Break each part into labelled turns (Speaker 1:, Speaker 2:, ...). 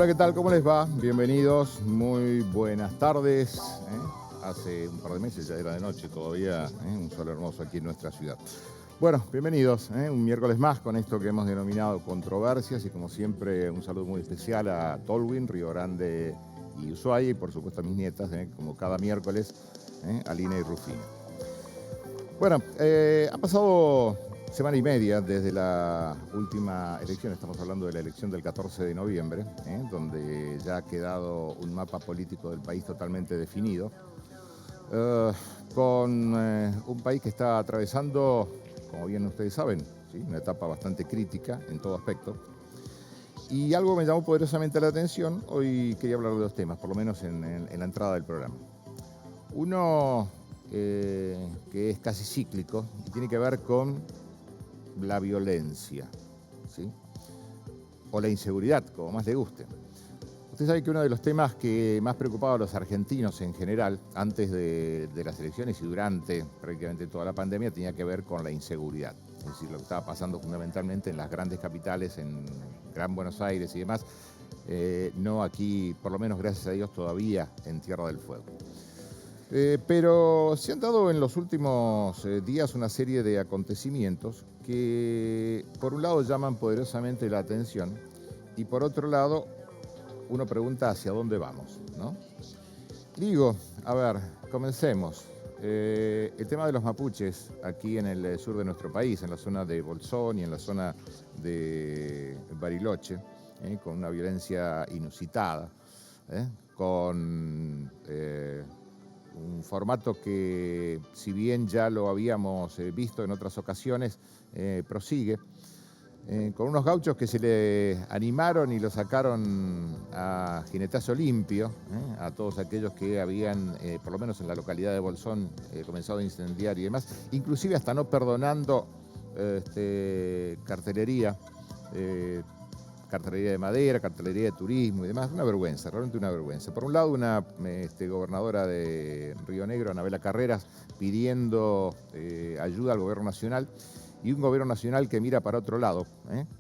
Speaker 1: Hola, ¿qué tal? ¿Cómo les va? Bienvenidos, muy buenas tardes. Hace un par de meses ya era de noche todavía, un sol hermoso aquí en nuestra ciudad. Bueno, bienvenidos, un miércoles más con esto que hemos denominado controversias y como siempre un saludo muy especial a Tolwyn, Río Grande y Ushuaia y por supuesto a mis nietas, como cada miércoles, Alina y Rufina. Bueno, ha pasado semana y media desde la última elección, estamos hablando de la elección del 14 de noviembre, donde ya ha quedado un mapa político del país totalmente definido, con un país que está atravesando, como bien ustedes saben, ¿sí?, una etapa bastante crítica en todo aspecto. Y algo me llamó poderosamente la atención, hoy quería hablar de dos temas, por lo menos en la entrada del programa. Uno que es casi cíclico y tiene que ver con la violencia, ¿sí?, o la inseguridad, como más le guste. Usted sabe que uno de los temas que más preocupaba a los argentinos en general, antes de las elecciones y durante prácticamente toda la pandemia, tenía que ver con la inseguridad. Es decir, lo que estaba pasando fundamentalmente en las grandes capitales, en Gran Buenos Aires y demás, no aquí, por lo menos gracias a Dios, todavía en Tierra del Fuego. Pero se han dado en los últimos días una serie de acontecimientos que por un lado llaman poderosamente la atención y por otro lado uno pregunta hacia dónde vamos, ¿no? Digo, a ver, comencemos. El tema de los mapuches aquí en el sur de nuestro país, en la zona de Bolsón y en la zona de Bariloche, con una violencia inusitada, con un formato que, si bien ya lo habíamos visto en otras ocasiones, prosigue, con unos gauchos que se le animaron y lo sacaron a jinetazo limpio, a todos aquellos que habían, por lo menos en la localidad de Bolsón, comenzado a incendiar y demás, inclusive hasta no perdonando cartelería, cartelería de madera, cartelería de turismo y demás. Una vergüenza, realmente una vergüenza. Por un lado, una gobernadora de Río Negro, Anabela Carreras, pidiendo ayuda al gobierno nacional, y un gobierno nacional que mira para otro lado,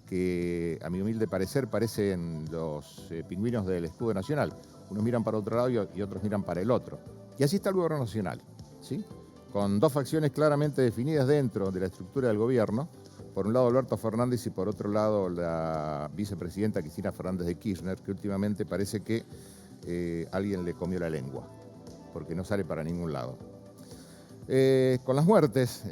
Speaker 1: que a mi humilde parecer parecen los pingüinos del escudo nacional. Unos miran para otro lado y otros miran para el otro. Y así está el gobierno nacional, ¿sí?, con dos facciones claramente definidas dentro de la estructura del gobierno. Por un lado Alberto Fernández y por otro lado la vicepresidenta Cristina Fernández de Kirchner, que últimamente parece que alguien le comió la lengua, porque no sale para ningún lado. Con las muertes,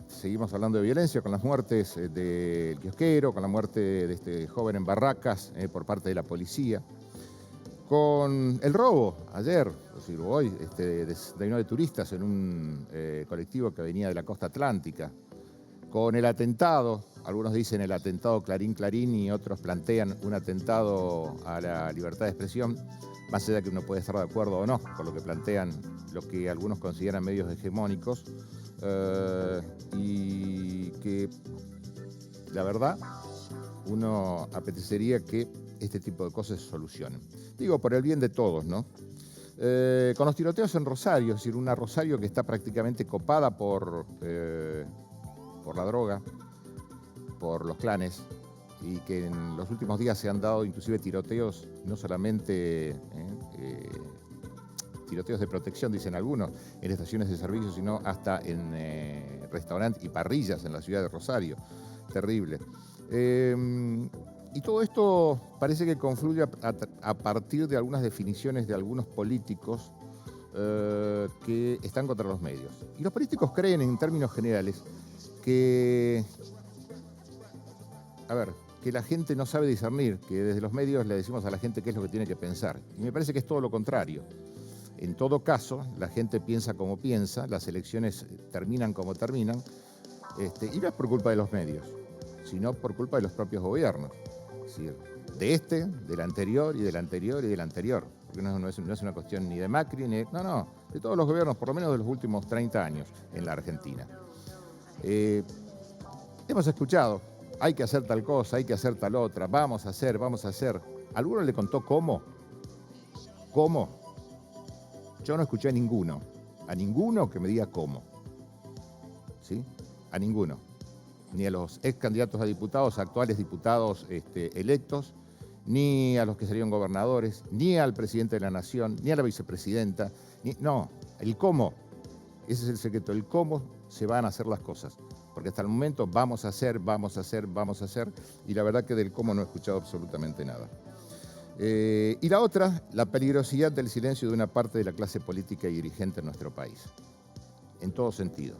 Speaker 1: seguimos hablando de violencia, con las muertes del kiosquero, con la muerte de este joven en Barracas por parte de la policía, con el robo ayer, es decir, hoy, de turistas en un colectivo que venía de la costa atlántica, con el atentado, algunos dicen el atentado Clarín Clarín y otros plantean un atentado a la libertad de expresión, más allá de que uno puede estar de acuerdo o no con lo que plantean lo que algunos consideran medios hegemónicos, y que la verdad uno apetecería que este tipo de cosas se solucionen. Digo, por el bien de todos, ¿no? Con los tiroteos en Rosario, es decir, una Rosario que está prácticamente copada por la droga, por los clanes, y que en los últimos días se han dado inclusive tiroteos, no solamente tiroteos de protección, dicen algunos, en estaciones de servicio, sino hasta en restaurantes y parrillas en la ciudad de Rosario. Terrible. Y todo esto parece que confluye a partir de algunas definiciones de algunos políticos que están contra los medios. Y los políticos creen, en términos generales, que la gente no sabe discernir, que desde los medios le decimos a la gente qué es lo que tiene que pensar. Y me parece que es todo lo contrario. En todo caso, la gente piensa como piensa, las elecciones terminan como terminan, y no es por culpa de los medios, sino por culpa de los propios gobiernos. Es decir, del anterior y del anterior y del anterior. Porque no es una cuestión ni de Macri, ni de todos los gobiernos, por lo menos de los últimos 30 años en la Argentina. Hemos escuchado, hay que hacer tal cosa, hay que hacer tal otra, vamos a hacer. ¿Alguno le contó cómo? ¿Cómo? Yo no escuché a ninguno que me diga cómo. ¿Sí? A ninguno. Ni a los ex candidatos a diputados, actuales diputados electos, ni a los que serían gobernadores, ni al presidente de la nación, ni a la vicepresidenta. No, el cómo. Ese es el secreto, el cómo se van a hacer las cosas. Porque hasta el momento vamos a hacer, y la verdad que del cómo no he escuchado absolutamente nada. Y la otra, la peligrosidad del silencio de una parte de la clase política y dirigente en nuestro país, en todo sentido.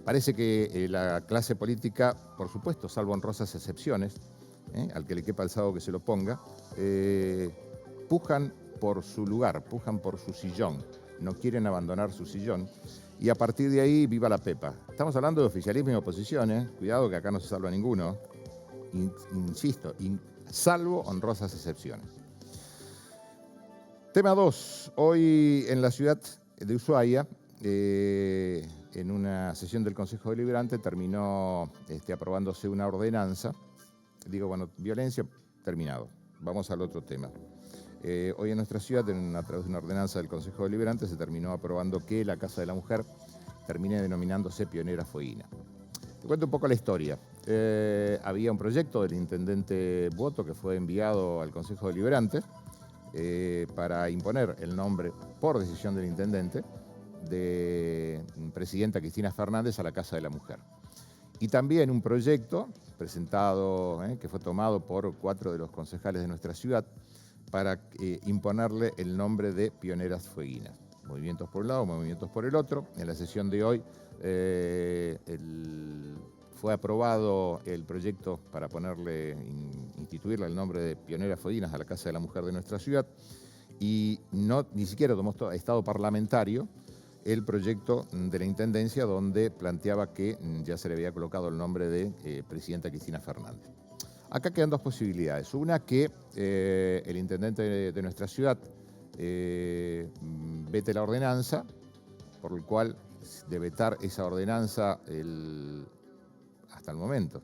Speaker 1: Parece que la clase política, por supuesto, salvo honrosas excepciones, al que le quepa el sábado que se lo ponga, pujan por su lugar, pujan por su sillón, no quieren abandonar su sillón, y a partir de ahí, viva la pepa. Estamos hablando de oficialismo y oposición, cuidado que acá no se salva ninguno, insisto, salvo honrosas excepciones. Tema 2. Hoy en la ciudad de Ushuaia, en una sesión del Consejo Deliberante, terminó aprobándose una ordenanza. Digo, bueno, violencia, terminado. Vamos al otro tema. Hoy en nuestra ciudad, a través de una ordenanza del Consejo Deliberante, se terminó aprobando que la Casa de la Mujer termine denominándose Pionera Fueguina. Te cuento un poco la historia. Había un proyecto del intendente Boto que fue enviado al Consejo Deliberante para imponer el nombre, por decisión del intendente, de presidenta Cristina Fernández a la Casa de la Mujer. Y también un proyecto presentado, que fue tomado por 4 de los concejales de nuestra ciudad, para imponerle el nombre de Pioneras Fueguinas. Movimientos por un lado, movimientos por el otro. En la sesión de hoy fue aprobado el proyecto para instituirle el nombre de Pioneras Fueguinas a la Casa de la Mujer de nuestra ciudad, y ni siquiera tomó estado parlamentario el proyecto de la Intendencia, donde planteaba que ya se le había colocado el nombre de presidenta Cristina Fernández. Acá quedan 2 posibilidades. Una, que el intendente de nuestra ciudad vete la ordenanza, por el cual de vetar esa ordenanza hasta el momento.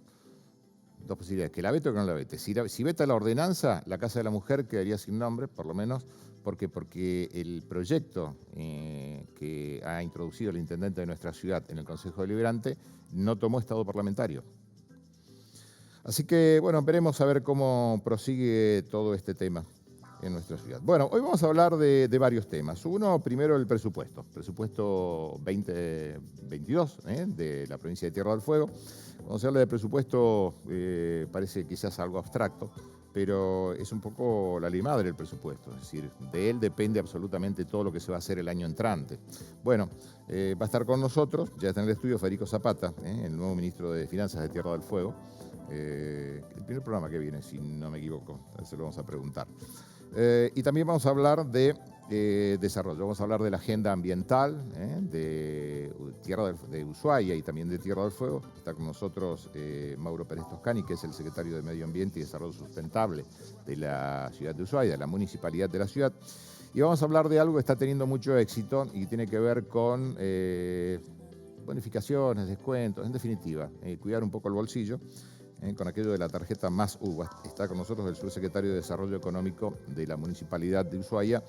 Speaker 1: 2 posibilidades, que la vete o que no la vete. Si veta la ordenanza, la Casa de la Mujer quedaría sin nombre, por lo menos. ¿Por qué? Porque el proyecto que ha introducido el intendente de nuestra ciudad en el Consejo Deliberante no tomó estado parlamentario. Así que, bueno, veremos a ver cómo prosigue todo este tema en nuestra ciudad. Bueno, hoy vamos a hablar de varios temas. Uno, primero, el presupuesto 2022 de la provincia de Tierra del Fuego. Cuando se habla de presupuesto parece quizás algo abstracto, pero es un poco la ley madre del presupuesto, es decir, de él depende absolutamente todo lo que se va a hacer el año entrante. Bueno, va a estar con nosotros, ya está en el estudio, Federico Zapata, el nuevo ministro de Finanzas de Tierra del Fuego. El primer programa que viene, si no me equivoco, se lo vamos a preguntar. Y también vamos a hablar de desarrollo, vamos a hablar de la agenda ambiental de Ushuaia y también de Tierra del Fuego. Está con nosotros Mauro Pérez Toscani, que es el secretario de Medio Ambiente y Desarrollo Sustentable de la ciudad de Ushuaia, de la municipalidad de la ciudad. Y vamos a hablar de algo que está teniendo mucho éxito y tiene que ver con bonificaciones, descuentos, en definitiva, cuidar un poco el bolsillo. Con aquello de la tarjeta Más Uva. Está con nosotros el subsecretario de Desarrollo Económico de la Municipalidad de Ushuaia,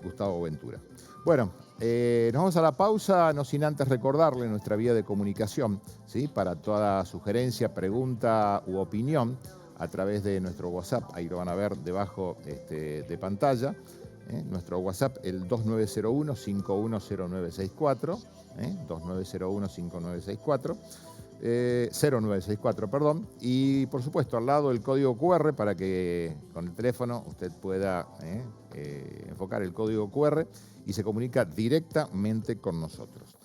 Speaker 1: Gustavo Ventura. Bueno, nos vamos a la pausa, no sin antes recordarle nuestra vía de comunicación, ¿sí? Para toda sugerencia, pregunta u opinión, a través de nuestro WhatsApp, ahí lo van a ver debajo de pantalla. Nuestro WhatsApp, el 2901-510964, 2901-5964. 0964, perdón, y por supuesto al lado el código QR para que con el teléfono usted pueda enfocar el código QR y se comunica directamente con nosotros.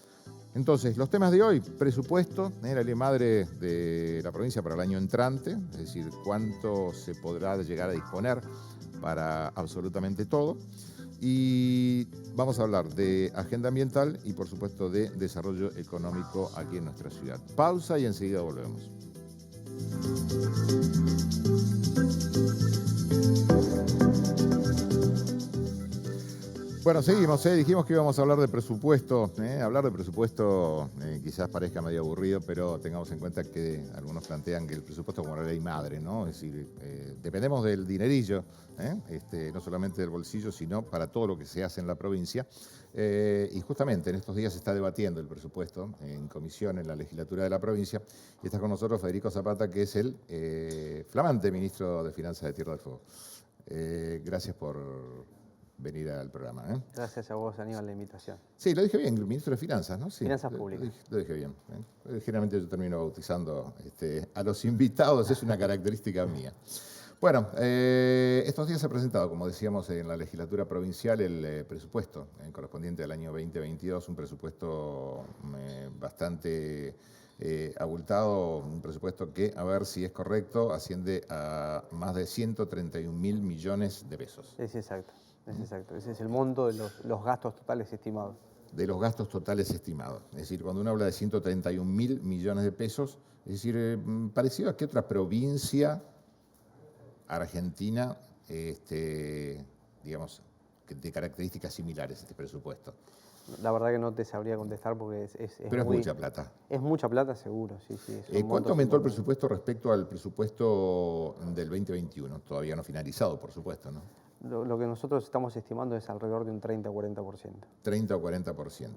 Speaker 1: Entonces, los temas de hoy: presupuesto, la ley madre de la provincia para el año entrante, es decir, cuánto se podrá llegar a disponer para absolutamente todo. Y vamos a hablar de agenda ambiental y, por supuesto, de desarrollo económico aquí en nuestra ciudad. Pausa y enseguida volvemos. Bueno, seguimos, dijimos que íbamos a hablar de presupuesto. Hablar de presupuesto quizás parezca medio aburrido, pero tengamos en cuenta que algunos plantean que el presupuesto es como la ley madre, ¿no? Es decir, dependemos del dinerillo, no solamente del bolsillo, sino para todo lo que se hace en la provincia. Y justamente en estos días se está debatiendo el presupuesto en comisión en la legislatura de la provincia. Y está con nosotros Federico Zapata, que es el flamante ministro de Finanzas de Tierra del Fuego. Gracias por venir al programa.
Speaker 2: Gracias a vos, Aníbal, la invitación.
Speaker 1: Sí, lo dije bien, el ministro de Finanzas, ¿no? Sí,
Speaker 2: Finanzas Públicas.
Speaker 1: Lo dije bien. Generalmente yo termino bautizando a los invitados, es una característica mía. Bueno, estos días se ha presentado, como decíamos, en la legislatura provincial el presupuesto correspondiente al año 2022, un presupuesto bastante abultado, un presupuesto que, a ver si es correcto, asciende a más de 131.000 millones de pesos.
Speaker 2: Es exacto. Es exacto, ese es el monto de los gastos totales estimados.
Speaker 1: De los gastos totales estimados. Es decir, cuando uno habla de 131.000 millones de pesos, es decir, parecido a qué otra provincia argentina, digamos, de características similares este presupuesto.
Speaker 2: La verdad que no te sabría contestar porque
Speaker 1: pero es mucha plata.
Speaker 2: Es mucha plata, seguro, sí.
Speaker 1: ¿Cuánto aumentó el presupuesto respecto al presupuesto del 2021? Todavía no finalizado, por supuesto, ¿no?
Speaker 2: Lo que nosotros estamos estimando es alrededor de un 30 o 40%.
Speaker 1: 30 o 40%.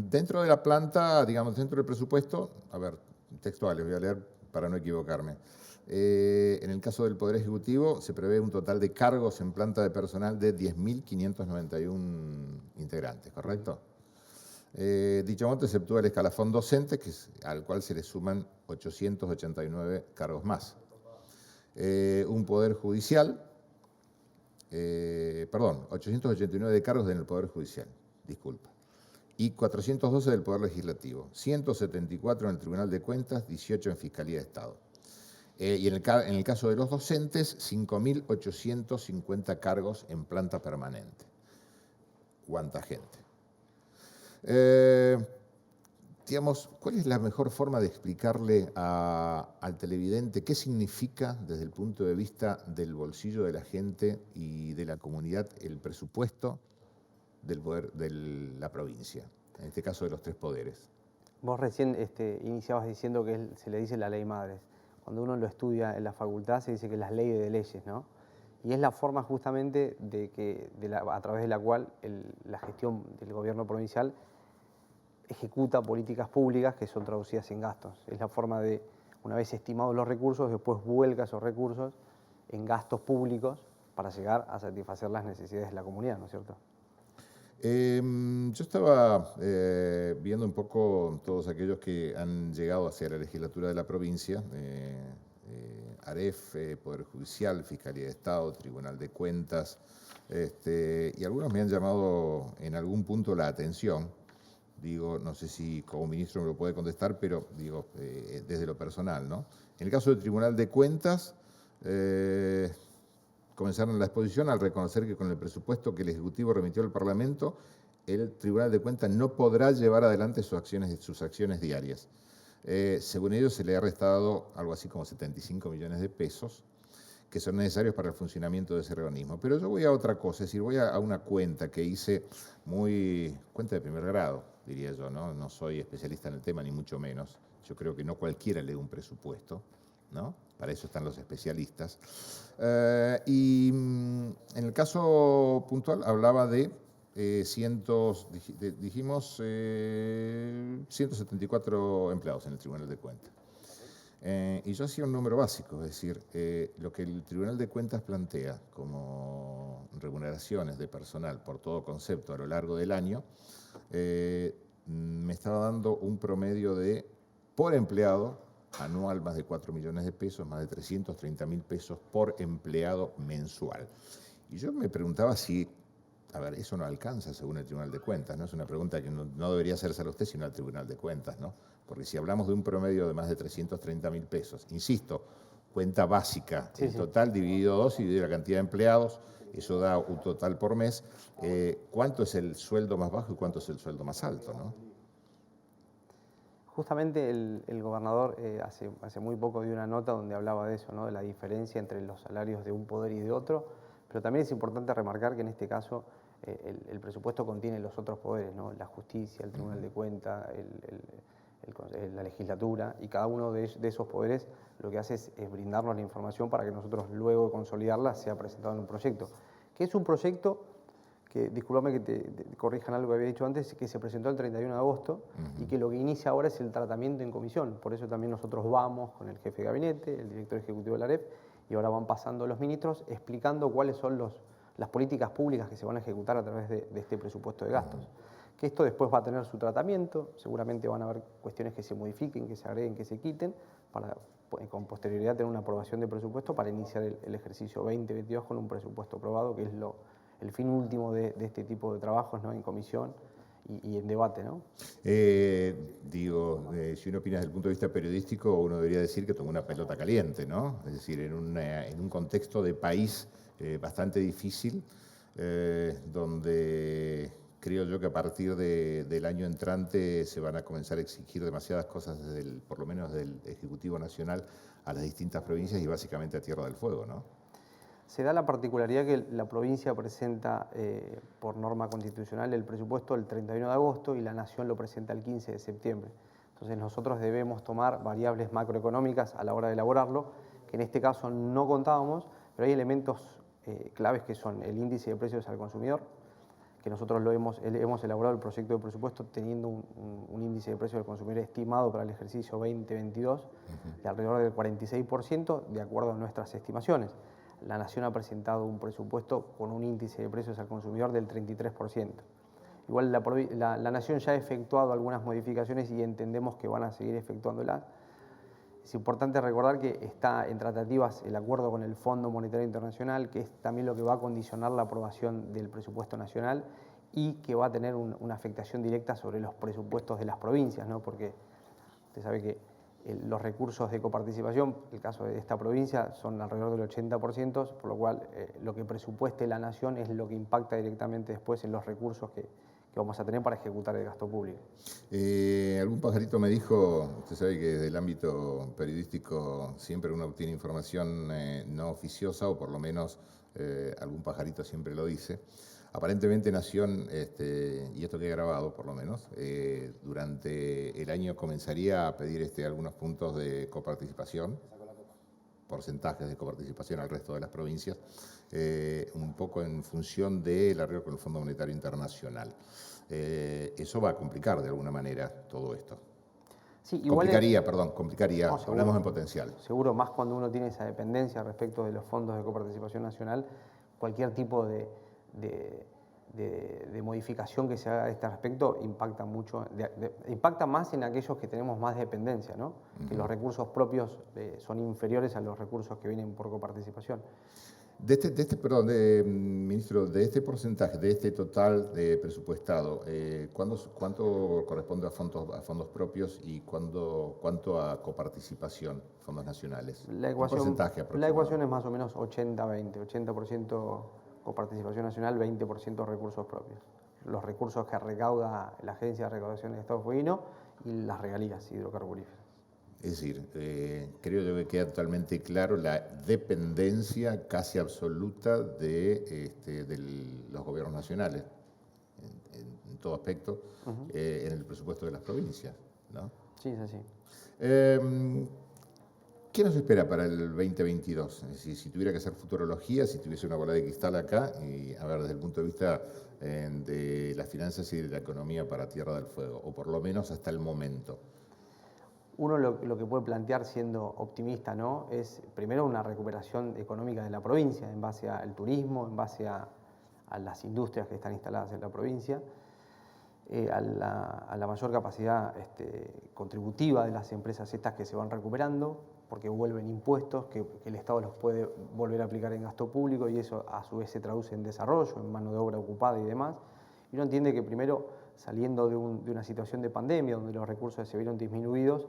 Speaker 1: Dentro de la planta, digamos, dentro del presupuesto, a ver, textuales, voy a leer para no equivocarme. En el caso del Poder Ejecutivo se prevé un total de cargos en planta de personal de 10.591 integrantes, ¿correcto? Dicho monto exceptúa el escalafón docente, al cual se le suman 889 cargos más. Un Poder Judicial, 889 de cargos en el Poder Judicial, disculpa, y 412 del Poder Legislativo, 174 en el Tribunal de Cuentas, 18 en Fiscalía de Estado. Y en el caso de los docentes, 5.850 cargos en planta permanente. ¿Cuánta gente? Digamos, ¿cuál es la mejor forma de explicarle al televidente qué significa desde el punto de vista del bolsillo de la gente y de la comunidad el presupuesto del poder de la provincia, en este caso de los tres poderes?
Speaker 2: Vos recién iniciabas diciendo que se le dice la ley madre. Cuando uno lo estudia en la facultad se dice que es la ley de leyes, ¿no? Y es la forma justamente a través de la cual la gestión del gobierno provincial ejecuta políticas públicas que son traducidas en gastos. Es la forma de, una vez estimados los recursos, después vuelca esos recursos en gastos públicos para llegar a satisfacer las necesidades de la comunidad, ¿no es cierto?
Speaker 1: Yo estaba viendo un poco todos aquellos que han llegado hacia la legislatura de la provincia, AREF, Poder Judicial, Fiscalía de Estado, Tribunal de Cuentas, y algunos me han llamado en algún punto la atención. Digo, no sé si como ministro me lo puede contestar, pero digo, desde lo personal, ¿no? En el caso del Tribunal de Cuentas, comenzaron la exposición al reconocer que con el presupuesto que el Ejecutivo remitió al Parlamento, el Tribunal de Cuentas no podrá llevar adelante sus acciones diarias. Según ellos, se le ha restado algo así como 75 millones de pesos que son necesarios para el funcionamiento de ese organismo. Pero yo voy a otra cosa, es decir, voy a una cuenta que hice cuenta de primer grado, diría yo, ¿no? No soy especialista en el tema, ni mucho menos. Yo creo que no cualquiera lee un presupuesto, ¿no? Para eso están los especialistas. Y en el caso puntual hablaba de 174 empleados en el Tribunal de Cuentas. Y yo hacía un número básico, es decir, lo que el Tribunal de Cuentas plantea como remuneraciones de personal por todo concepto a lo largo del año, me estaba dando un promedio de, por empleado, anual más de 4 millones de pesos, más de 330.000 pesos por empleado mensual. Y yo me preguntaba si, a ver, eso no alcanza según el Tribunal de Cuentas, ¿no? Es una pregunta que no debería hacerse a usted, sino al Tribunal de Cuentas, ¿no? Porque si hablamos de un promedio de más de 330.000 pesos, insisto, cuenta básica, el total dividido 2 y dividido la cantidad de empleados, eso da un total por mes. ¿Cuánto es el sueldo más bajo y cuánto es el sueldo más alto, no?
Speaker 2: Justamente el gobernador hace muy poco dio una nota donde hablaba de eso, ¿no? De la diferencia entre los salarios de un poder y de otro, Pero también es importante remarcar que en este caso el presupuesto contiene los otros poderes, ¿no? La justicia, el Tribunal de Cuentas, la legislatura, y cada uno de esos poderes lo que hace es brindarnos la información para que nosotros luego de consolidarla sea presentado en un proyecto. Que es un proyecto que, discúlpame que te corrijan algo que había dicho antes, que se presentó el 31 de agosto y que lo que inicia ahora es el tratamiento en comisión. Por eso también nosotros vamos con el jefe de gabinete, el director ejecutivo de la AREP, y ahora van pasando los ministros explicando cuáles son las políticas públicas que se van a ejecutar a través de este presupuesto de gastos. Que esto después va a tener su tratamiento, seguramente van a haber cuestiones que se modifiquen, que se agreguen, que se quiten, para con posterioridad tener una aprobación de presupuesto para iniciar el ejercicio 2022 con un presupuesto aprobado, que es el fin último de este tipo de trabajos, ¿no? En comisión y en debate, ¿no?
Speaker 1: Si uno opina desde el punto de vista periodístico, uno debería decir que tomó una pelota caliente, ¿no? Es decir, en un contexto de país bastante difícil, donde creo yo que a partir del año entrante se van a comenzar a exigir demasiadas cosas, por lo menos del Ejecutivo Nacional, a las distintas provincias y básicamente a Tierra del Fuego, ¿no?
Speaker 2: Se da la particularidad que la provincia presenta por norma constitucional el presupuesto el 31 de agosto y la Nación lo presenta el 15 de septiembre. Entonces nosotros debemos tomar variables macroeconómicas a la hora de elaborarlo, que en este caso no contábamos, pero hay elementos claves que son el índice de precios al consumidor, que nosotros hemos elaborado el proyecto de presupuesto teniendo un índice de precios al consumidor estimado para el ejercicio 2022 de alrededor del 46%, de acuerdo a nuestras estimaciones. La Nación ha presentado un presupuesto con un índice de precios al consumidor del 33%. Igual la Nación ya ha efectuado algunas modificaciones y entendemos que van a seguir efectuándolas. Es importante recordar que está en tratativas el acuerdo con el Fondo Monetario Internacional, que es también lo que va a condicionar la aprobación del presupuesto nacional y que va a tener una afectación directa sobre los presupuestos de las provincias, ¿no? Porque usted sabe que los recursos de coparticipación, el caso de esta provincia, son alrededor del 80%, por lo cual lo que presupueste la Nación es lo que impacta directamente después en los recursos que vamos a tener para ejecutar el gasto público.
Speaker 1: Algún pajarito me dijo, usted sabe que desde el ámbito periodístico siempre uno obtiene información no oficiosa, o por lo menos algún pajarito siempre lo dice. Aparentemente Nación, y esto queda grabado por lo menos, durante el año comenzaría a pedir algunos puntos de coparticipación, porcentajes de coparticipación al resto de las provincias, un poco en función del arreglo con el Fondo Monetario Internacional. Eso va a complicar de alguna manera todo esto.
Speaker 2: Sí, complicaría,
Speaker 1: no, hablamos en potencial.
Speaker 2: Seguro, más cuando uno tiene esa dependencia respecto de los fondos de coparticipación nacional, cualquier tipo de modificación que se haga a este respecto impacta mucho, impacta más en aquellos que tenemos más dependencia, ¿no? Que los recursos propios son inferiores a los recursos que vienen por coparticipación.
Speaker 1: Ministro, de este porcentaje, de este total de presupuestado, ¿cuánto corresponde a fondos propios y cuánto a coparticipación, fondos nacionales?
Speaker 2: La ecuación es más o menos 80-20, 80% coparticipación nacional, 20% recursos propios. Los recursos que recauda la Agencia de Recaudación del Estado Fueguino y las regalías hidrocarburíferas.
Speaker 1: Es decir, creo yo que queda totalmente claro la dependencia casi absoluta de los gobiernos nacionales, en todo aspecto, en el presupuesto de las provincias, ¿no?
Speaker 2: Sí, es así.
Speaker 1: ¿Qué nos espera para el 2022? Es decir, si tuviera que hacer futurología, si tuviese una bola de cristal acá, y a ver, desde el punto de vista de las finanzas y de la economía para Tierra del Fuego, o por lo menos hasta el momento.
Speaker 2: Uno lo que puede plantear siendo optimista, ¿no? Es primero una recuperación económica de la provincia en base al turismo, en base a las industrias que están instaladas en la provincia, a la mayor capacidad contributiva de las empresas estas que se van recuperando, porque vuelven impuestos que el Estado los puede volver a aplicar en gasto público y eso a su vez se traduce en desarrollo, en mano de obra ocupada y demás. Y uno entiende que primero, saliendo de una situación de pandemia donde los recursos se vieron disminuidos,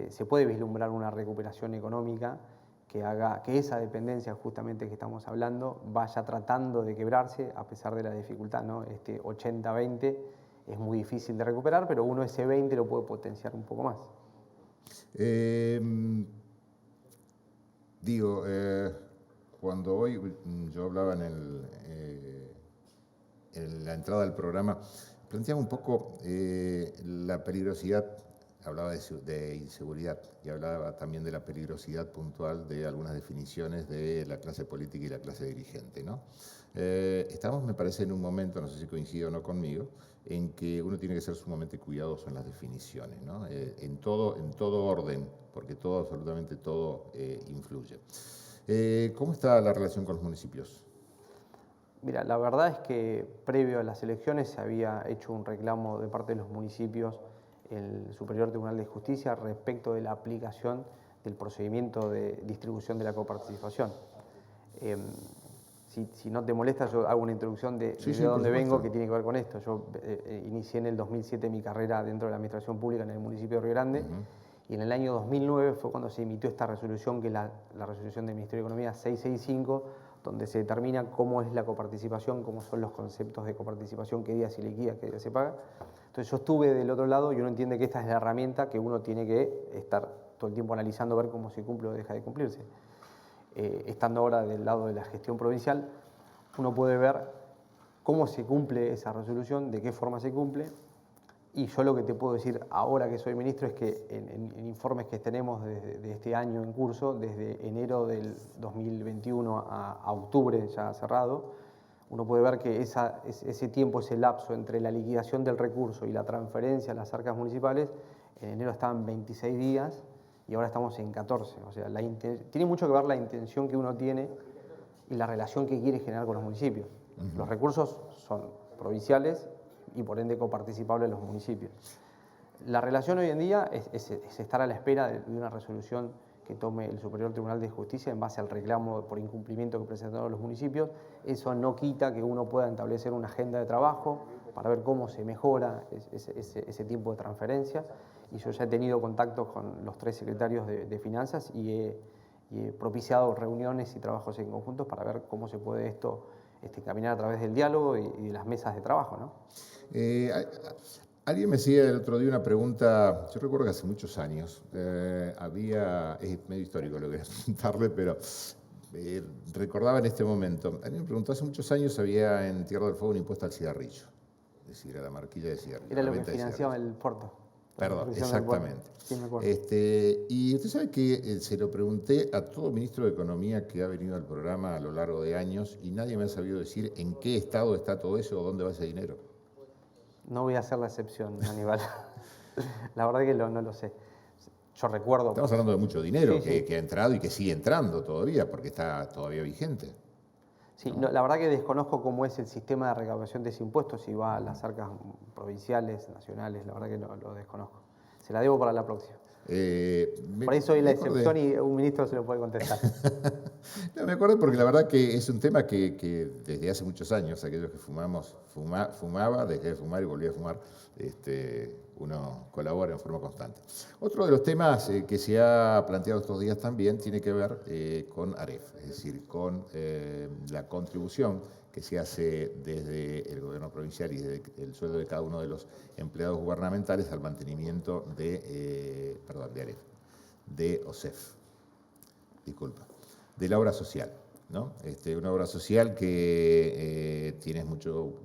Speaker 2: se puede vislumbrar una recuperación económica que haga que esa dependencia justamente que estamos hablando vaya tratando de quebrarse a pesar de la dificultad, ¿no? 80-20 es muy difícil de recuperar, pero uno ese 20 lo puede potenciar un poco más.
Speaker 1: cuando hoy yo hablaba en la entrada del programa, planteaba un poco la peligrosidad, hablaba de inseguridad y hablaba también de la peligrosidad puntual de algunas definiciones de la clase política y la clase dirigente, ¿no? Estamos, me parece, en un momento, no sé si coincide o no conmigo, en que uno tiene que ser sumamente cuidadoso en las definiciones, ¿no? En todo orden, porque todo, absolutamente todo, influye. ¿Cómo está la relación con los municipios?
Speaker 2: Mira, la verdad es que previo a las elecciones se había hecho un reclamo de parte de los municipios el Superior Tribunal de Justicia respecto de la aplicación del procedimiento de distribución de la coparticipación. Si no te molesta, yo hago una introducción de dónde vengo que tiene que ver con esto. Yo inicié en el 2007 mi carrera dentro de la administración pública en el municipio de Río Grande, y en el año 2009 fue cuando se emitió esta resolución, que es la resolución del Ministerio de Economía 665, donde se determina cómo es la coparticipación, cómo son los conceptos de coparticipación, qué día se liquida, qué día se paga. Entonces yo estuve del otro lado y uno entiende que esta es la herramienta que uno tiene que estar todo el tiempo analizando, ver cómo se cumple o deja de cumplirse. Estando ahora del lado de la gestión provincial, uno puede ver cómo se cumple esa resolución, de qué forma se cumple, y yo lo que te puedo decir ahora que soy ministro es que en informes que tenemos de este año en curso, desde enero del 2021 a octubre ya cerrado, uno puede ver que ese tiempo, ese lapso entre la liquidación del recurso y la transferencia a las arcas municipales, en enero estaban 26 días y ahora estamos en 14. O sea, tiene mucho que ver la intención que uno tiene y la relación que quiere generar con los municipios. Los recursos son provinciales y por ende coparticipables los municipios. La relación hoy en día es estar a la espera de una resolución que tome el Superior Tribunal de Justicia en base al reclamo por incumplimiento que presentaron los municipios. Eso no quita que uno pueda establecer una agenda de trabajo para ver cómo se mejora ese tiempo de transferencia. Y yo ya he tenido contactos con los 3 secretarios de Finanzas y he propiciado reuniones y trabajos en conjuntos para ver cómo se puede esto caminar a través del diálogo y de las mesas de trabajo, ¿no?
Speaker 1: Alguien me hacía el otro día una pregunta, yo recuerdo que hace muchos años es medio histórico lo que voy a preguntarle, pero recordaba en este momento, alguien me preguntó, hace muchos años había en Tierra del Fuego un impuesto al cigarrillo, es decir, a la marquilla de cigarrillo.
Speaker 2: Era lo que financiaba el puerto.
Speaker 1: Perdón, exactamente.
Speaker 2: Sí, me acuerdo.
Speaker 1: Y usted sabe que se lo pregunté a todo ministro de Economía que ha venido al programa a lo largo de años y nadie me ha sabido decir en qué estado está todo eso o dónde va ese dinero.
Speaker 2: No voy a hacer la excepción, Aníbal. La verdad que no lo sé. Yo recuerdo...
Speaker 1: Estamos hablando de mucho dinero que ha entrado y que sigue entrando todavía porque está todavía vigente.
Speaker 2: Sí, no, la verdad que desconozco cómo es el sistema de recaudación de ese impuesto, si va a las arcas provinciales, nacionales, la verdad que lo desconozco. Se la debo para la próxima. Por eso hay la excepción y un ministro se lo puede contestar.
Speaker 1: No, me acuerdo porque la verdad que es un tema que desde hace muchos años, aquellos que fumaba, dejé de fumar y volví a fumar, uno colabora en forma constante. Otro de los temas que se ha planteado estos días también tiene que ver con AREF, es decir, con la contribución que se hace desde el gobierno provincial y desde el sueldo de cada uno de los empleados gubernamentales al mantenimiento de AREF, de OSEF, disculpa, de la obra social, ¿no? Una obra social que tiene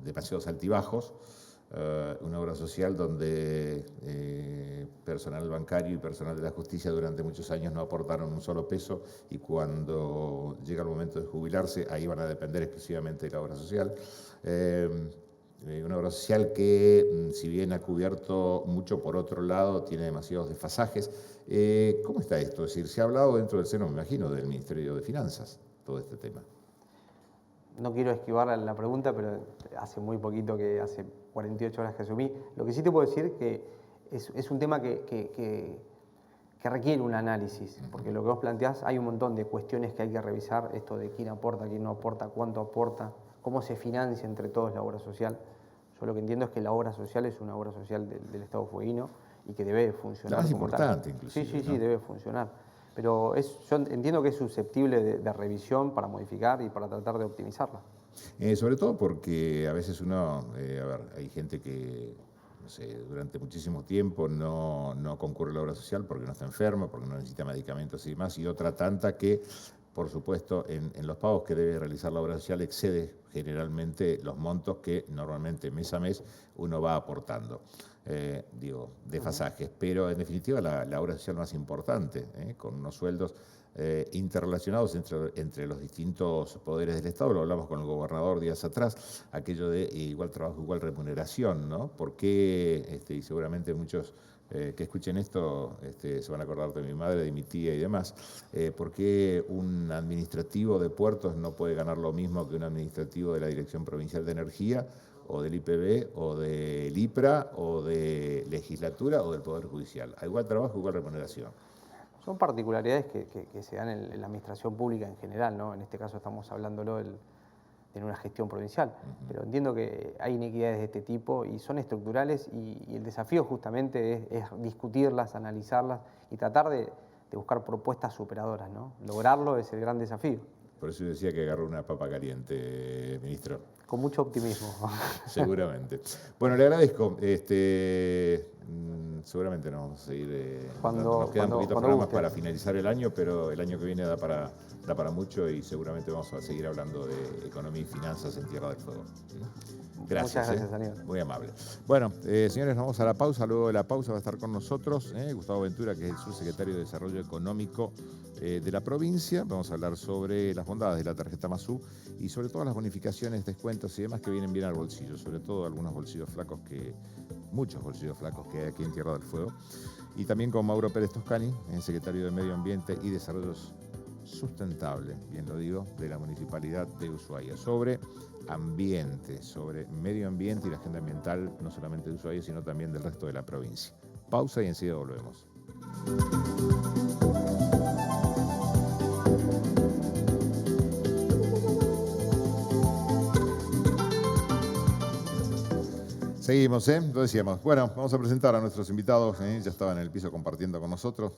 Speaker 1: demasiados altibajos, una obra social donde personal bancario y personal de la justicia durante muchos años no aportaron un solo peso y cuando llega el momento de jubilarse ahí van a depender exclusivamente de la obra social. Una obra social que, si bien ha cubierto mucho, por otro lado tiene demasiados desfasajes. ¿Cómo está esto? Es decir, se ha hablado dentro del seno, me imagino, del Ministerio de Finanzas, todo este tema.
Speaker 2: No quiero esquivar la pregunta, pero hace muy poquito, hace 48 horas que asumí. Lo que sí te puedo decir es que es un tema que requiere un análisis, porque lo que vos planteás, hay un montón de cuestiones que hay que revisar, esto de quién aporta, quién no aporta, cuánto aporta, cómo se financia entre todos la obra social. Yo lo que entiendo es que la obra social es una obra social del Estado fueguino y que debe funcionar.
Speaker 1: La más importante, inclusive.
Speaker 2: Sí, ¿no? Debe funcionar. Pero yo entiendo que es susceptible de revisión para modificar y para tratar de optimizarla.
Speaker 1: Sobre todo porque a veces hay gente que, no sé, durante muchísimo tiempo no concurre a la obra social porque no está enferma, porque no necesita medicamentos y demás, y otra tanta que por supuesto, en los pagos que debe realizar la obra social excede generalmente los montos que normalmente mes a mes uno va aportando. Desfasajes, pero en definitiva la obra social más importante, con unos sueldos interrelacionados entre los distintos poderes del Estado. Lo hablamos con el gobernador días atrás, aquello de igual trabajo, igual remuneración, ¿no? Porque, y seguramente muchos que escuchen esto se van a acordar de mi madre, de mi tía y demás, ¿por qué un administrativo de puertos no puede ganar lo mismo que un administrativo de la Dirección Provincial de Energía, o del IPB, o del IPRA, o de Legislatura, o del Poder Judicial? A igual trabajo, igual remuneración.
Speaker 2: Son particularidades que se dan en la administración pública en general, ¿no? En este caso estamos hablándolo en una gestión provincial, pero entiendo que hay inequidades de este tipo y son estructurales y el desafío justamente es discutirlas, analizarlas y tratar de buscar propuestas superadoras, ¿no? Lograrlo es el gran desafío.
Speaker 1: Por eso yo decía que agarró una papa caliente, ministro.
Speaker 2: Con mucho optimismo.
Speaker 1: Seguramente. Bueno, le agradezco. Seguramente nos vamos a seguir. Nos quedan poquitos programas para finalizar el año, pero el año que viene da para mucho y seguramente vamos a seguir hablando de economía y finanzas en Tierra del Fuego. Gracias.
Speaker 2: Muchas gracias, Daniel.
Speaker 1: Muy amable. Bueno, señores, nos vamos a la pausa. Luego de la pausa va a estar con nosotros Gustavo Ventura, que es el subsecretario de Desarrollo Económico de la provincia. Vamos a hablar sobre las bondades de la tarjeta Masú y sobre todas las bonificaciones, descuentos y demás que vienen bien al bolsillo, sobre todo algunos bolsillos flacos muchos bolsillos flacos que hay aquí en Tierra del Fuego. Y también con Mauro Pérez Toscani, secretario de Medio Ambiente y Desarrollo Sustentable, bien lo digo, de la Municipalidad de Ushuaia, sobre ambiente, sobre medio ambiente y la agenda ambiental, no solamente de Ushuaia, sino también del resto de la provincia. Pausa y enseguida volvemos. Seguimos, lo decíamos. Bueno, vamos a presentar a nuestros invitados, ya estaban en el piso compartiendo con nosotros.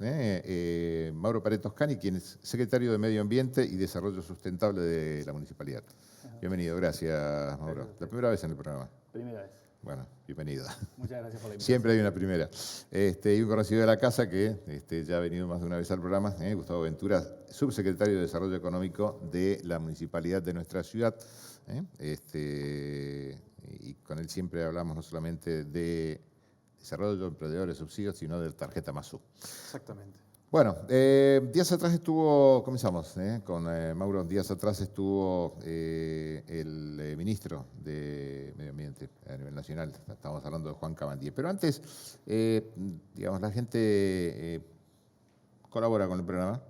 Speaker 1: Mauro Pérez Toscani, quien es secretario de Medio Ambiente y Desarrollo Sustentable de la Municipalidad. Bienvenido, gracias, Mauro. La primera vez en el programa.
Speaker 3: Primera vez.
Speaker 1: Bueno, bienvenida.
Speaker 3: Muchas gracias por la invitación.
Speaker 1: Siempre hay una primera. Y un conocido de la casa que ya ha venido más de una vez al programa, Gustavo Ventura, subsecretario de Desarrollo Económico de la Municipalidad de nuestra ciudad. Y con él siempre hablamos no solamente de desarrollo de emprendedores, subsidios, sino de tarjeta Masú.
Speaker 3: Exactamente.
Speaker 1: Bueno, días atrás comenzamos con Mauro, días atrás estuvo el ministro de Medio Ambiente a nivel nacional, estamos hablando de Juan Cabandier. Pero antes, digamos, la gente colabora con el programa.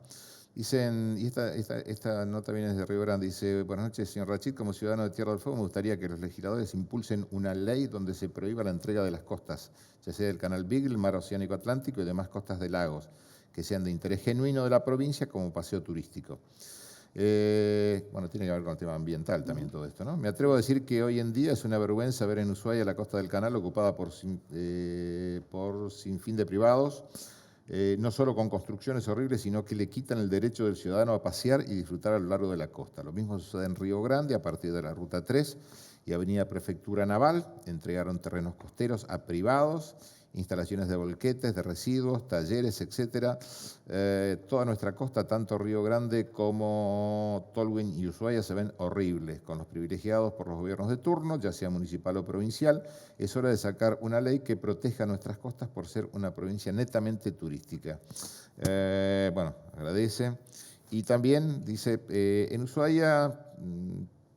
Speaker 1: Dicen, y esta nota viene desde Río Grande, dice: buenas noches, señor Rachid, como ciudadano de Tierra del Fuego me gustaría que los legisladores impulsen una ley donde se prohíba la entrega de las costas, ya sea del Canal Beagle, el Mar Oceánico Atlántico y demás costas de lagos, que sean de interés genuino de la provincia como paseo turístico. Bueno, tiene que ver con el tema ambiental también todo esto, ¿no? Me atrevo a decir que hoy en día es una vergüenza ver en Ushuaia la costa del canal ocupada por sinfín de privados, no solo con construcciones horribles, sino que le quitan el derecho del ciudadano a pasear y disfrutar a lo largo de la costa. Lo mismo sucede en Río Grande, a partir de la Ruta 3 y Avenida Prefectura Naval. Entregaron terrenos costeros a privados, instalaciones de volquetes, de residuos, talleres, etc. Toda nuestra costa, tanto Río Grande como Tolwyn y Ushuaia, se ven horribles, con los privilegiados por los gobiernos de turno, ya sea municipal o provincial. Es hora de sacar una ley que proteja nuestras costas por ser una provincia netamente turística. Bueno, agradece. Y también dice, en Ushuaia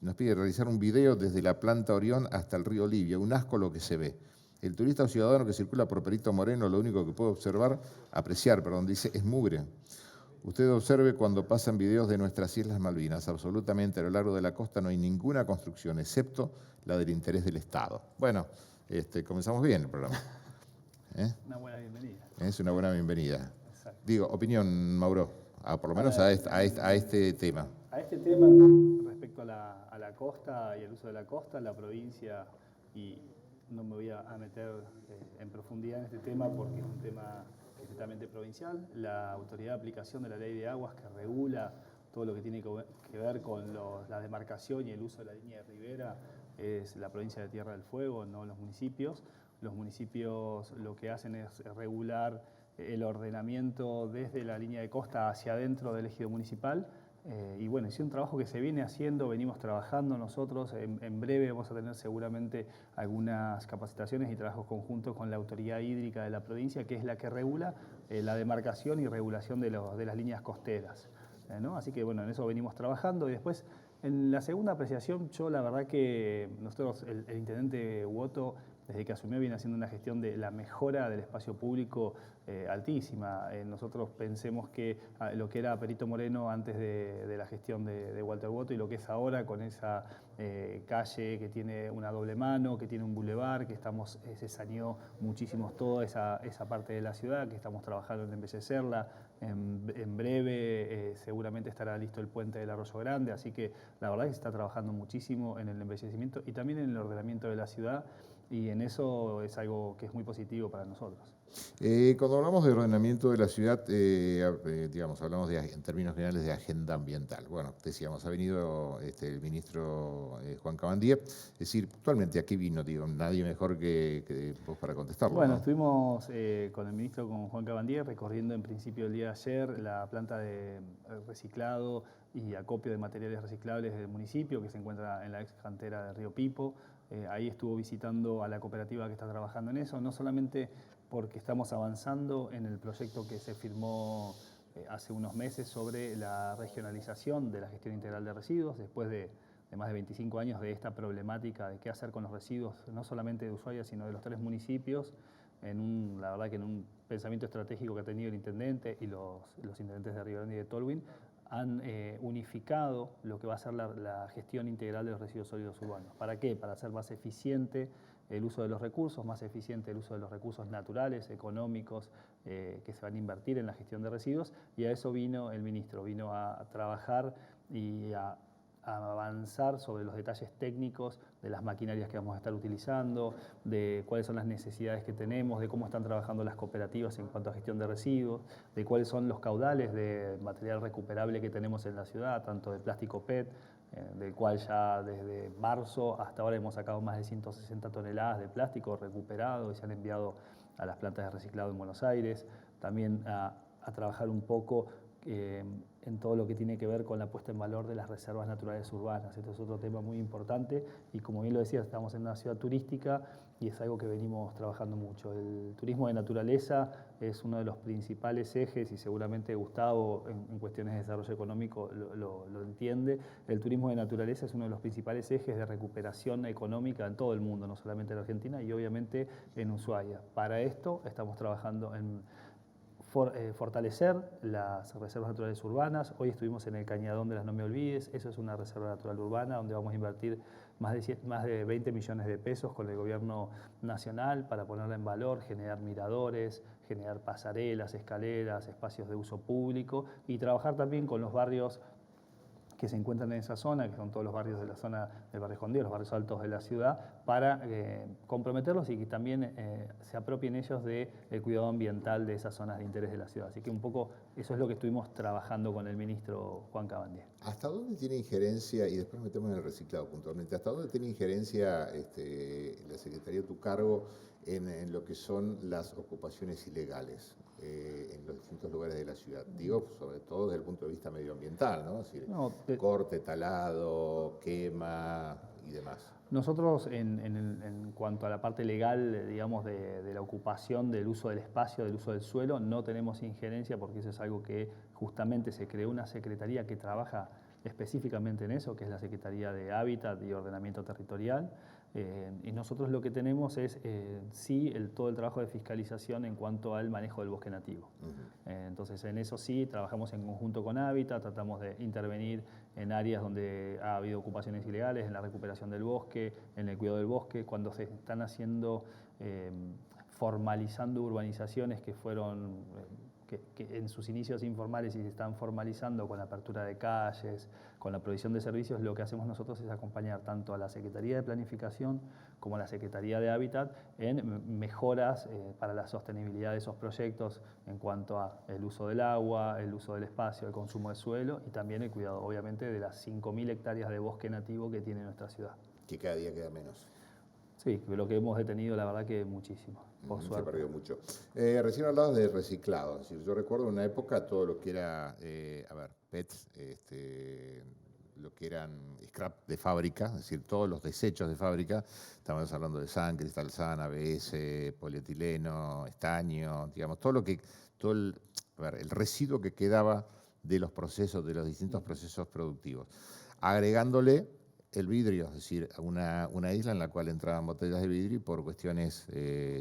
Speaker 1: nos pide realizar un video desde la planta Orión hasta el río Libia, un asco lo que se ve. El turista o ciudadano que circula por Perito Moreno lo único que puede apreciar, dice, es mugre. Usted observe cuando pasan videos de nuestras Islas Malvinas. Absolutamente a lo largo de la costa no hay ninguna construcción, excepto la del interés del Estado. Bueno, comenzamos bien el programa.
Speaker 3: Una buena bienvenida.
Speaker 1: Es una buena bienvenida.
Speaker 3: Exacto.
Speaker 1: Digo, opinión, Mauro, por lo menos a este tema.
Speaker 3: A este tema, respecto a la costa y el uso de la costa, la provincia, y no me voy a meter en profundidad en este tema porque es un tema netamente provincial. La autoridad de aplicación de la ley de aguas que regula todo lo que tiene que ver con la demarcación y el uso de la línea de ribera es la provincia de Tierra del Fuego, no los municipios. Los municipios lo que hacen es regular el ordenamiento desde la línea de costa hacia adentro del ejido municipal, Y bueno, es un trabajo que se viene haciendo, venimos trabajando nosotros. En breve vamos a tener seguramente algunas capacitaciones y trabajos conjuntos con la Autoridad Hídrica de la provincia, que es la que regula la demarcación y regulación de las líneas costeras, ¿no? Así que bueno, en eso venimos trabajando. Y después, en la segunda apreciación, yo la verdad que nosotros, el intendente Uoto, desde que asumió, viene haciendo una gestión de la mejora del espacio público altísima. Nosotros pensemos que lo que era Perito Moreno antes de la gestión de Walter Uoto y lo que es ahora con esa calle que tiene una doble mano, que tiene un bulevar, que se saneó muchísimo toda esa parte de la ciudad, que estamos trabajando en embellecerla. En breve seguramente estará listo el puente del Arroyo Grande, así que la verdad es que se está trabajando muchísimo en el embellecimiento y también en el ordenamiento de la ciudad, y en eso es algo que es muy positivo para nosotros.
Speaker 1: Cuando hablamos de ordenamiento de la ciudad, digamos, hablamos en términos generales de agenda ambiental. Bueno, decíamos, ha venido el ministro Juan Cabandier. Es decir, actualmente, ¿a qué vino? Digo, nadie mejor que vos para contestarlo.
Speaker 3: Bueno,
Speaker 1: ¿no?
Speaker 3: estuvimos con el ministro, con Juan Cabandier, recorriendo en principio el día de ayer la planta de reciclado y acopio de materiales reciclables del municipio, que se encuentra en la ex cantera de Río Pipo. Ahí estuvo visitando a la cooperativa que está trabajando en eso, no solamente porque estamos avanzando en el proyecto que se firmó hace unos meses sobre la regionalización de la gestión integral de residuos, después de más de 25 años de esta problemática de qué hacer con los residuos, no solamente de Ushuaia, sino de los 3 municipios, la verdad que en un pensamiento estratégico que ha tenido el intendente y los intendentes de Río Grande y de Tolwyn, han unificado lo que va a ser la gestión integral de los residuos sólidos urbanos. ¿Para qué? Para hacer más eficiente el uso de los recursos, más eficiente el uso de los recursos naturales, económicos, que se van a invertir en la gestión de residuos, y a eso vino el ministro, vino a trabajar y a avanzar sobre los detalles técnicos de las maquinarias que vamos a estar utilizando, de cuáles son las necesidades que tenemos, de cómo están trabajando las cooperativas en cuanto a gestión de residuos, de cuáles son los caudales de material recuperable que tenemos en la ciudad, tanto de plástico PET, del cual ya desde marzo hasta ahora hemos sacado más de 160 toneladas de plástico recuperado y se han enviado a las plantas de reciclado en Buenos Aires. También a trabajar un poco en todo lo que tiene que ver con la puesta en valor de las reservas naturales urbanas. Esto es otro tema muy importante y, como bien lo decía, estamos en una ciudad turística y es algo que venimos trabajando mucho. El turismo de naturaleza es uno de los principales ejes, y seguramente Gustavo en cuestiones de desarrollo económico lo entiende. El turismo de naturaleza es uno de los principales ejes de recuperación económica en todo el mundo, no solamente en Argentina y obviamente en Ushuaia. Para esto estamos trabajando en fortalecer las reservas naturales urbanas. Hoy estuvimos en el Cañadón de las No Me Olvides, eso es una reserva natural urbana donde vamos a invertir más de 20 millones de pesos con el gobierno nacional para ponerla en valor, generar miradores, generar pasarelas, escaleras, espacios de uso público y trabajar también con los barrios que se encuentran en esa zona, que son todos los barrios de la zona del barrio Escondido, los barrios altos de la ciudad, para comprometerlos y que también se apropien ellos del cuidado ambiental de esas zonas de interés de la ciudad. Así que un poco eso es lo que estuvimos trabajando con el ministro Juan Cabandier.
Speaker 1: ¿Hasta dónde tiene injerencia, y después metemos en el reciclado puntualmente, hasta dónde tiene injerencia la Secretaría de tu cargo en lo que son las ocupaciones ilegales en los distintos lugares de la ciudad? Digo, sobre todo desde el punto de vista medioambiental, ¿no? Es decir, corte, talado, quema y demás.
Speaker 3: Nosotros, en cuanto a la parte legal, digamos, de la ocupación, del uso del espacio, del uso del suelo, no tenemos injerencia porque eso es algo que justamente se creó una secretaría que trabaja específicamente en eso, que es la Secretaría de Hábitat y Ordenamiento Territorial. Y nosotros lo que tenemos es, sí, todo el trabajo de fiscalización en cuanto al manejo del bosque nativo. Entonces, en eso sí, trabajamos en conjunto con Hábitat, tratamos de intervenir en áreas donde ha habido ocupaciones ilegales, en la recuperación del bosque, en el cuidado del bosque, cuando se están haciendo, formalizando urbanizaciones que fueron, que en sus inicios informales y se están formalizando con la apertura de calles, con la provisión de servicios. Lo que hacemos nosotros es acompañar tanto a la Secretaría de Planificación como a la Secretaría de Hábitat en mejoras para la sostenibilidad de esos proyectos en cuanto a el uso del agua, el uso del espacio, el consumo de suelo y también el cuidado, obviamente, de las 5.000 hectáreas de bosque nativo que tiene nuestra ciudad.
Speaker 1: Que cada día queda menos.
Speaker 3: Sí, lo que hemos detenido, la verdad que muchísimo, por suerte.
Speaker 1: Se ha perdido mucho. Recién hablabas de reciclado. Es decir, yo recuerdo en una época todo lo que era, PET, lo que eran scrap de fábrica, es decir, todos los desechos de fábrica. Estamos hablando de SAN, Cristal SAN, ABS, polietileno, estaño, digamos, el residuo que quedaba de los procesos, de los distintos procesos productivos. Agregándole el vidrio, es decir, una isla en la cual entraban botellas de vidrio y por cuestiones,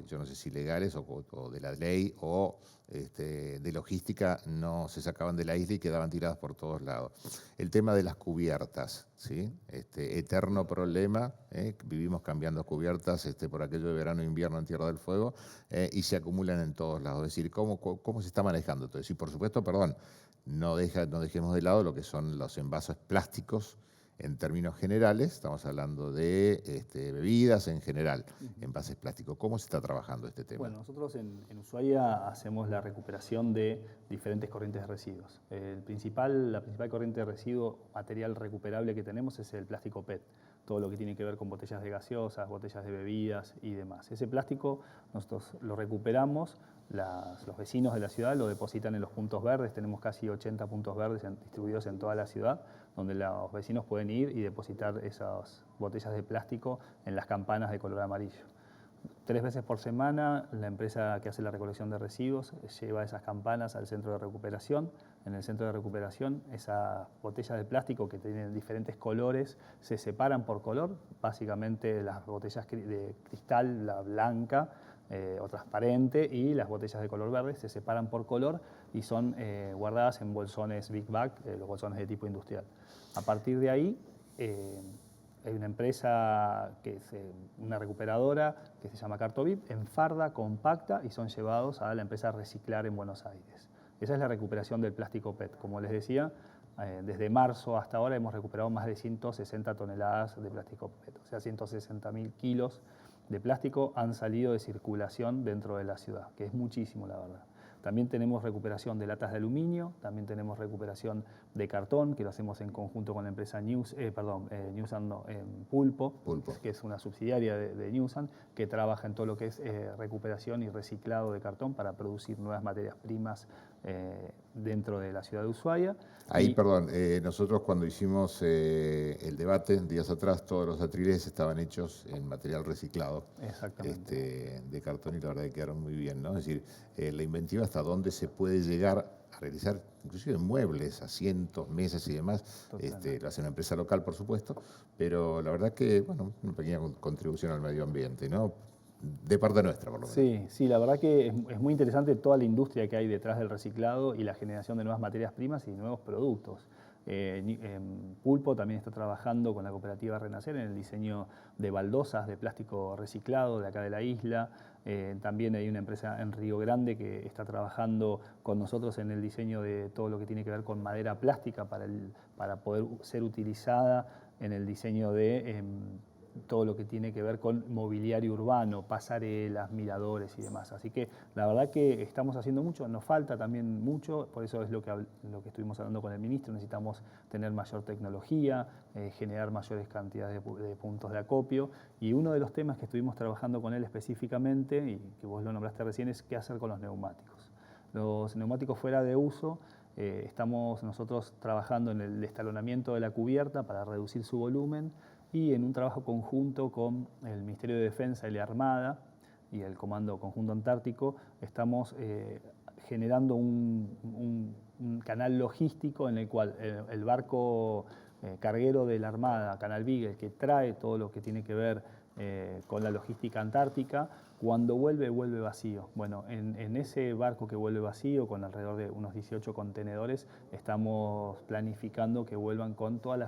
Speaker 1: yo no sé si legales o de la ley o de logística, no se sacaban de la isla y quedaban tiradas por todos lados. El tema de las cubiertas, ¿sí? Eterno problema, vivimos cambiando cubiertas por aquello de verano e invierno en Tierra del Fuego y se acumulan en todos lados. Es decir, ¿cómo se está manejando todo eso? Y por supuesto, no dejemos de lado lo que son los envases plásticos. En términos generales, estamos hablando de bebidas en general, envases plásticos. ¿Cómo se está trabajando este tema?
Speaker 3: Bueno, nosotros en Ushuaia hacemos la recuperación de diferentes corrientes de residuos. La principal corriente de residuo material recuperable que tenemos es el plástico PET, todo lo que tiene que ver con botellas de gaseosas, botellas de bebidas y demás. Ese plástico nosotros lo recuperamos, los vecinos de la ciudad lo depositan en los puntos verdes, tenemos casi 80 puntos verdes distribuidos en toda la ciudad, donde los vecinos pueden ir y depositar esas botellas de plástico en las campanas de color amarillo. 3 veces por semana la empresa que hace la recolección de residuos lleva esas campanas al centro de recuperación. En el centro de recuperación esas botellas de plástico que tienen diferentes colores se separan por color, básicamente las botellas de cristal, la blanca o transparente, y las botellas de color verde se separan por color y son guardadas en bolsones Big Bag, los bolsones de tipo industrial. A partir de ahí hay una empresa, una recuperadora que se llama Cartovip, enfarda, compacta y son llevados a la empresa Reciclar en Buenos Aires. Esa es la recuperación del plástico PET. Como les decía, desde marzo hasta ahora hemos recuperado más de 160 toneladas de plástico PET, o sea, 160.000 kilos de plástico han salido de circulación dentro de la ciudad, que es muchísimo, la verdad. También tenemos recuperación de latas de aluminio, también tenemos recuperación de cartón, que lo hacemos en conjunto con la empresa Pulpo, que es una subsidiaria de Newsan, que trabaja en todo lo que es recuperación y reciclado de cartón para producir nuevas materias primas dentro de la ciudad de Ushuaia.
Speaker 1: Ahí, nosotros cuando hicimos el debate días atrás, todos los atriles estaban hechos en material reciclado.
Speaker 3: Exactamente.
Speaker 1: De cartón, y la verdad que quedaron muy bien, ¿no? Es decir, la inventiva hasta dónde se puede llegar a realizar, inclusive muebles, asientos, mesas y demás. Lo hace una empresa local, por supuesto, pero la verdad que, bueno, una pequeña contribución al medio ambiente, ¿no? De parte nuestra, por lo menos.
Speaker 3: Sí, la verdad que es muy interesante toda la industria que hay detrás del reciclado y la generación de nuevas materias primas y nuevos productos. Pulpo también está trabajando con la cooperativa Renacer en el diseño de baldosas de plástico reciclado de acá de la isla. También hay una empresa en Río Grande que está trabajando con nosotros en el diseño de todo lo que tiene que ver con madera plástica para poder ser utilizada en el diseño de todo lo que tiene que ver con mobiliario urbano, pasarelas, miradores y demás. Así que la verdad que estamos haciendo mucho, nos falta también mucho, por eso es lo que estuvimos hablando con el ministro, necesitamos tener mayor tecnología, generar mayores cantidades de puntos de acopio, y uno de los temas que estuvimos trabajando con él específicamente, y que vos lo nombraste recién, es qué hacer con los neumáticos. Los neumáticos fuera de uso, estamos nosotros trabajando en el destalonamiento de la cubierta para reducir su volumen, y en un trabajo conjunto con el Ministerio de Defensa y la Armada y el Comando Conjunto Antártico, estamos generando un canal logístico en el cual el barco carguero de la Armada, Canal Beagle, que trae todo lo que tiene que ver con la logística antártica, cuando vuelve vacío. Bueno, en ese barco que vuelve vacío, con alrededor de unos 18 contenedores, estamos planificando que vuelvan con todos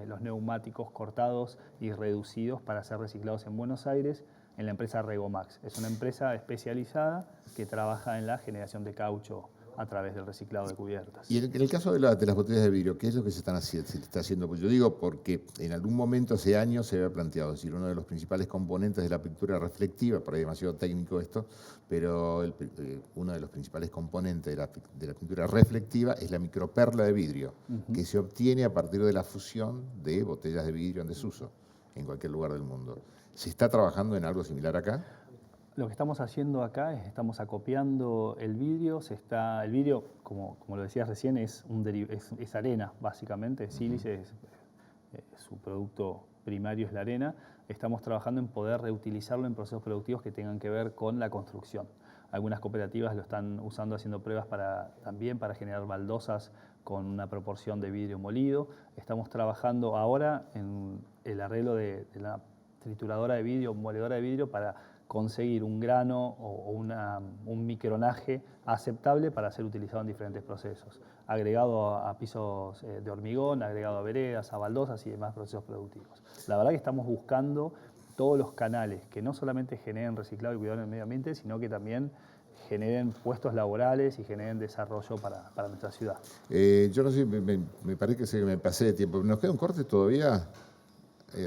Speaker 3: los neumáticos cortados y reducidos para ser reciclados en Buenos Aires, en la empresa Regomax. Es una empresa especializada que trabaja en la generación de caucho a través del reciclado de cubiertas.
Speaker 1: Y en el caso de las botellas de vidrio, ¿qué es lo que se está haciendo? Pues yo digo porque en algún momento hace años se había planteado, es decir, uno de los principales componentes de la pintura reflectiva, por ahí demasiado técnico esto, pero uno de los principales componentes de la pintura reflectiva es la microperla de vidrio, que se obtiene a partir de la fusión de botellas de vidrio en desuso en cualquier lugar del mundo. ¿Se está trabajando en algo similar acá?
Speaker 3: Lo que estamos haciendo acá es estamos acopiando el vidrio. El vidrio, como lo decías recién, es arena, básicamente. Sílice, su producto primario es la arena. Estamos trabajando en poder reutilizarlo en procesos productivos que tengan que ver con la construcción. Algunas cooperativas lo están usando haciendo pruebas también para generar baldosas con una proporción de vidrio molido. Estamos trabajando ahora en el arreglo de la trituradora de vidrio, moledora de vidrio, para conseguir un grano o un micronaje aceptable para ser utilizado en diferentes procesos, agregado a pisos de hormigón, agregado a veredas, a baldosas y demás procesos productivos. La verdad que estamos buscando todos los canales que no solamente generen reciclado y cuidado del medio ambiente, sino que también generen puestos laborales y generen desarrollo para nuestra ciudad.
Speaker 1: Yo no sé, me parece que me pasé de tiempo. ¿Nos queda un corte todavía?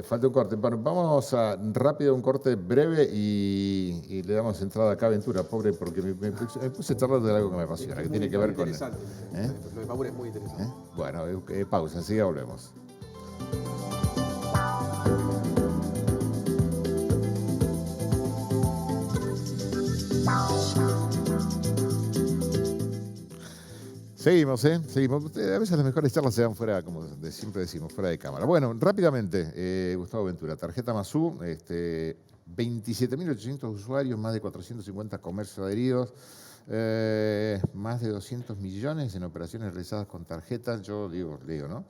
Speaker 1: Falta un corte. Bueno, vamos rápido a un corte breve y le damos entrada acá a Ventura, pobre, porque me puse a charlar de algo que me apasiona, que tiene que ver con...
Speaker 4: Lo de Paura es muy interesante.
Speaker 1: Bueno, pausa, enseguida volvemos. Seguimos. A veces las mejores charlas se dan fuera, como siempre decimos, fuera de cámara. Bueno, rápidamente, Gustavo Ventura, tarjeta Mazú, 27.800 usuarios, más de 450 comercios adheridos, más de 200 millones en operaciones realizadas con tarjetas, yo digo, ¿no?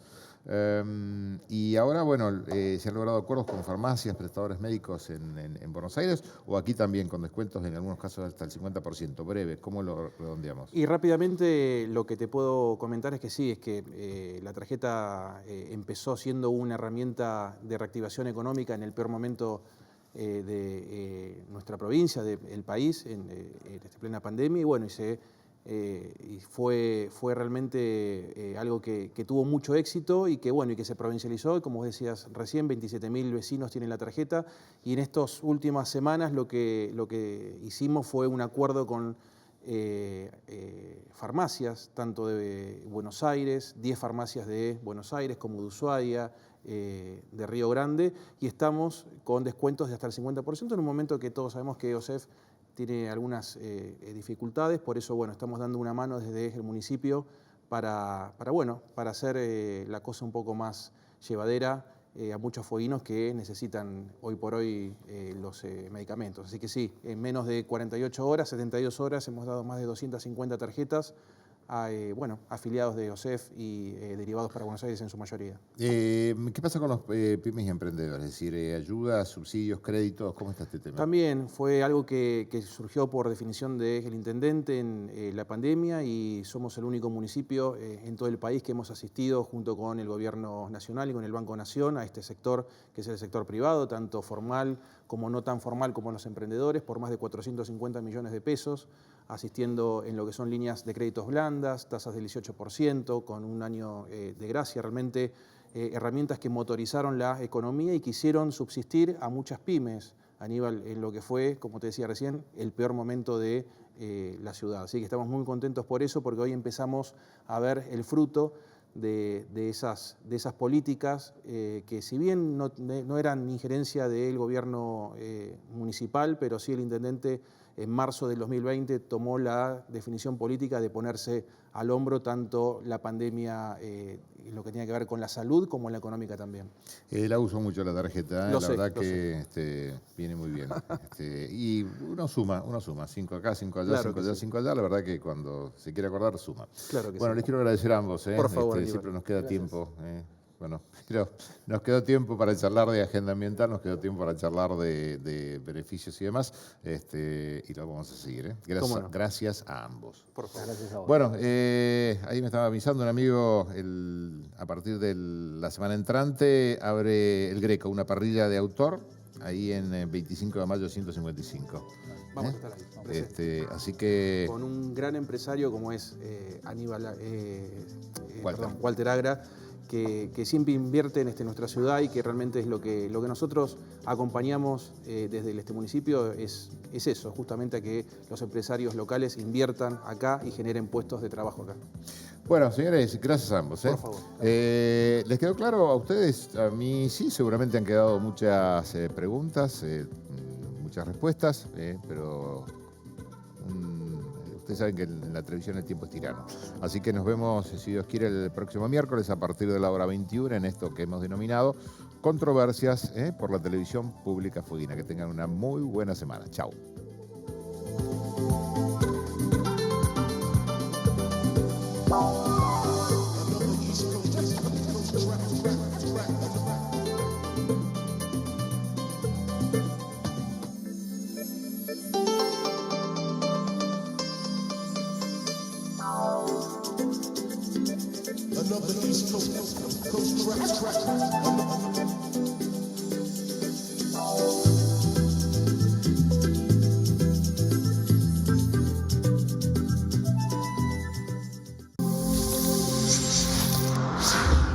Speaker 1: Y ahora, bueno, se han logrado acuerdos con farmacias, prestadores médicos en Buenos Aires, o aquí también con descuentos en algunos casos hasta el 50%. Breve, ¿cómo lo redondeamos?
Speaker 4: Y rápidamente lo que te puedo comentar es que sí, es que la tarjeta empezó siendo una herramienta de reactivación económica en el peor momento de nuestra provincia, del país, en plena pandemia, y bueno, y fue realmente algo que tuvo mucho éxito y que se provincializó. Y como vos decías recién, 27.000 vecinos tienen la tarjeta, y en estas últimas semanas lo que hicimos fue un acuerdo con farmacias, tanto de Buenos Aires, 10 farmacias de Buenos Aires como de Ushuaia, de Río Grande, y estamos con descuentos de hasta el 50% en un momento que todos sabemos que OSEF tiene algunas dificultades. Por eso estamos dando una mano desde el municipio para hacer la cosa un poco más llevadera a muchos fueguinos que necesitan hoy por hoy los medicamentos. Así que sí, en menos de 48 horas, 72 horas, hemos dado más de 250 tarjetas a afiliados de OSEF y derivados para Buenos Aires en su mayoría.
Speaker 1: ¿Qué pasa con los pymes y emprendedores? Es decir, ayudas, subsidios, créditos, ¿cómo está este tema?
Speaker 4: También fue algo que surgió por definición del intendente en la pandemia, y somos el único municipio en todo el país que hemos asistido junto con el gobierno nacional y con el Banco Nación a este sector, que es el sector privado, tanto formal como no tan formal, como los emprendedores, por más de 450 millones de pesos, asistiendo en lo que son líneas de créditos blandas, tasas del 18%, con un año de gracia, realmente herramientas que motorizaron la economía y quisieron subsistir a muchas pymes, Aníbal, en lo que fue, como te decía recién, el peor momento de la ciudad. Así que estamos muy contentos por eso, porque hoy empezamos a ver el fruto de esas políticas que, si bien no eran injerencia del gobierno municipal, pero sí el intendente en marzo del 2020 tomó la definición política de ponerse al hombro tanto la pandemia, lo que tiene que ver con la salud, como la económica también.
Speaker 1: La uso mucho la tarjeta, la verdad que viene muy bien. Y uno suma, 5 acá, 5 allá, 5 allá, 5 allá, la verdad que cuando se quiere acordar, suma.
Speaker 4: Claro que
Speaker 1: bueno,
Speaker 4: sí.
Speaker 1: Les quiero agradecer a ambos.
Speaker 4: Por favor,
Speaker 1: siempre nos queda tiempo. Pero nos quedó tiempo para charlar de agenda ambiental, nos quedó tiempo para charlar de beneficios y demás, y lo vamos a seguir. Gracias a ambos.
Speaker 4: Por favor.
Speaker 2: Gracias a vos.
Speaker 1: Bueno, ahí me estaba avisando un amigo, a partir de la semana entrante abre el Greco, una parrilla de autor, ahí en 25 de mayo 155.
Speaker 4: Vamos a estar ahí.
Speaker 1: Así que...
Speaker 4: Con un gran empresario como es
Speaker 1: Walter
Speaker 4: Agra, que siempre invierte en nuestra ciudad, y que realmente es lo que nosotros acompañamos desde este municipio, es eso, justamente a que los empresarios locales inviertan acá y generen puestos de trabajo acá.
Speaker 1: Bueno, señores, gracias a ambos.
Speaker 4: Por favor.
Speaker 1: ¿Les quedó claro a ustedes? A mí sí, seguramente han quedado muchas preguntas, muchas respuestas, pero ustedes saben que en la televisión el tiempo es tirano. Así que nos vemos, si Dios quiere, el próximo miércoles a partir de la hora 21 en esto que hemos denominado Controversias por la televisión pública fueguina. Que tengan una muy buena semana. Chao.
Speaker 5: Another East Coast crack.